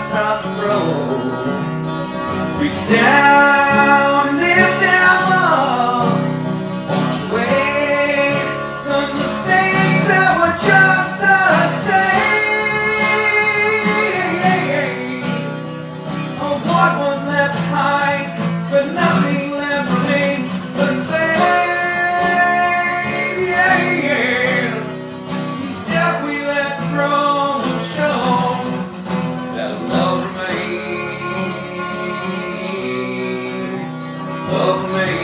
stopped to grow. Reach down and if never wash away the mistakes that were just a mistake of what was left behind, but nothing left remains the same. Each step we let grow will show that love remains. Love remains.